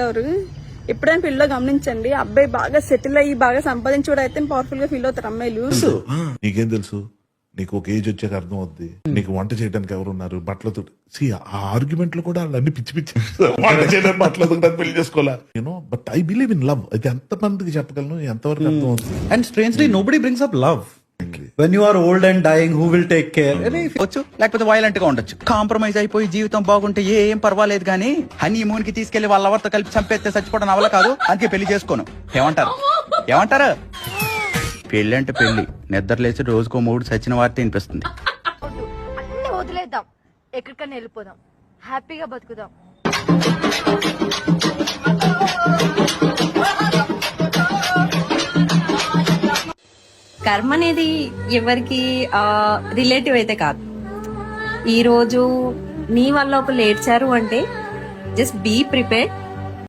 ఎవరు ఎప్పుడైనా పిల్లలు గమనించండి, అబ్బాయి బాగా సెటిల్ అయ్యి బాగా సంపాదించి అయితే పవర్ఫుల్ గా ఫీల్ అవుతారు అమ్మాయిలు. నీకేం తెలుసు, నీకు ఒక ఏజ్ వచ్చాక అర్థం అవుద్ది, నీకు వంట చేయడానికి ఎవరున్నారు, బట్టలతో ఆ ఆర్గ్యుమెంట్ లో కూడా అన్ని పిచ్చి పిచ్చి వంట చేయడానికి బట్టలతో పెళ్లి చేసుకోవాలా you know. But I believe in love. అది ఎంత మందికి చెప్పగలను, ఎంతవరకు అర్థం అవుతుంది. And strangely, nobody brings up love. When you are old and dying, who will take care? వచ్చు, లేకపోతే వైలెంట్ గా ఉండొచ్చు. కాంప్రమైజ్ అయిపోయి జీవితం బాగుంటే ఏం పర్వాలేదు కానీ హనీమూన్ కి తీసుకెళ్లి వాళ్ళ ఎవరితో కలిపి చంపేస్తే చచ్చిపోవడం అవల కాదు. అందుకే పెళ్లి చేసుకోను. ఏమంటారు పెళ్లి అంటే పెళ్లి, నిద్ర లేచి రోజుకో మూడు సచిన వార్త వినిపిస్తుంది. అన్ని వదిలేద్దాం, ఎక్కడికన్నా వెళ్ళిపోదాం, హ్యాపీగా బతుకుదాం. కర్మ అనేది ఎవరికి రిలేటివ్ అయితే కాదు. ఈ రోజు నీ వల్ల ఒకళ్ళు ఏడ్చారు అంటే జస్ట్ బీ ప్రిపేర్డ్.